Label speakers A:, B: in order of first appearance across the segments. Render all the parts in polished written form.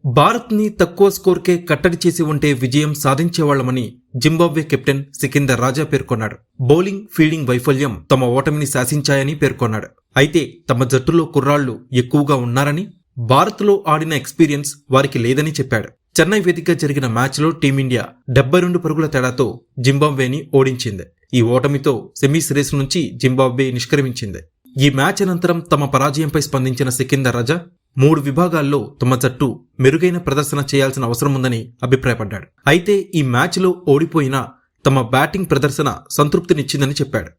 A: భారత్ని తక్కువ స్కోర్కే కట్టడి చేసి ఉంటే విజయం సాధించేవాళ్లమని జింబాబ్వే కెప్టెన్ సికిందర్ రాజా పేర్కొన్నాడు. బౌలింగ్, ఫీల్డింగ్ వైఫల్యం తమ ఓటమిని శాసించాయని పేర్కొన్నాడు. అయితే తమ జట్టులో కుర్రాళ్లు ఎక్కువగా ఉన్నారని, భారత్లో ఆడిన ఎక్స్పీరియన్స్ వారికి లేదని చెప్పాడు. చెన్నై వేదికగా జరిగిన మ్యాచ్లో టీమిండియా 72 పరుగుల తేడాతో జింబాబ్వేని ఓడించింది. ఈ ఓటమితో సెమీస్ రేసు నుంచి జింబాబ్వే నిష్క్రమించింది. ఈ మ్యాచ్ అనంతరం తమ పరాజయంపై స్పందించిన సికిందర్ రాజా 3 విభాగాల్లో తమ జట్టు మెరుగైన ప్రదర్శన చేయాల్సిన అవసరం ఉందని అభిప్రాయపడ్డాడు. అయితే ఈ మ్యాచ్లో ఓడిపోయినా తమ బ్యాటింగ్ ప్రదర్శన సంతృప్తినిచ్చిందని చెప్పాడు.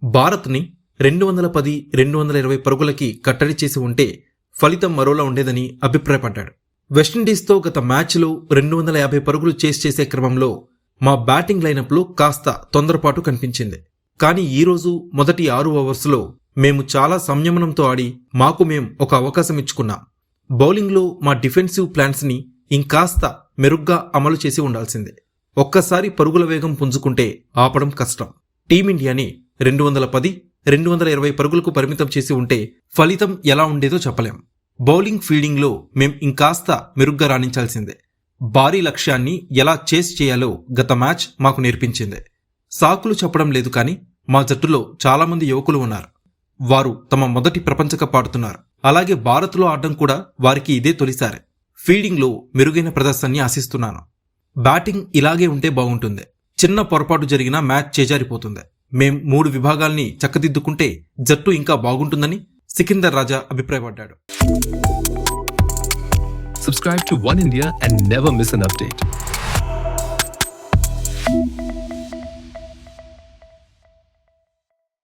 A: భారత్ని 210, 220 పరుగులకి కట్టడి చేసి ఉంటే ఫలితం మరోలా ఉండేదని అభిప్రాయపడ్డాడు. వెస్టిండీస్తో గత మ్యాచ్లో 250 పరుగులు చేసే క్రమంలో మా బ్యాటింగ్ లైనప్లో కాస్త తొందరపాటు కనిపించింది. కానీ ఈరోజు మొదటి 6 ఓవర్స్లో మేము చాలా సంయమనంతో ఆడి మాకు మేం ఒక అవకాశం ఇచ్చుకున్నాం. బౌలింగ్లో మా డిఫెన్సివ్ ప్లాన్స్ ని ఇంకాస్త మెరుగ్గా అమలు చేసి ఉండాల్సిందే. ఒక్కసారి పరుగుల వేగం పుంజుకుంటే ఆపడం కష్టం. టీమిండియాని 210, 220 పరుగులకు పరిమితం చేసి ఉంటే ఫలితం ఎలా ఉండేదో చెప్పలేం. బౌలింగ్, ఫీల్డింగ్లో మేం ఇంకాస్త మెరుగ్గా రాణించాల్సిందే. భారీ లక్ష్యాన్ని ఎలా చేస్ చేయాలో గత మ్యాచ్ మాకు నేర్పించింది. సాకులు చెప్పడం లేదు, కానీ మా జట్టులో చాలామంది యువకులు ఉన్నారు. వారు తమ మొదటి ప్రపంచ కప్ ఆడుతున్నారు. అలాగే భారత్లో ఆడడం కూడా వారికి ఇదే తొలిసారి. ఫీల్డింగ్లో మెరుగైన ప్రదర్శనని ఆశిస్తున్నాను. బ్యాటింగ్ ఇలాగే ఉంటే బాగుంటుంది. చిన్న పొరపాటు జరిగినా మ్యాచ్ చేజారిపోతుంది. మేం 3 విభాగాల్ని చక్కదిద్దుకుంటే జట్టు ఇంకా బాగుంటుందని సికిందర్ రాజా అభిప్రాయపడ్డాడు.
B: Subscribe to One India and never miss an update.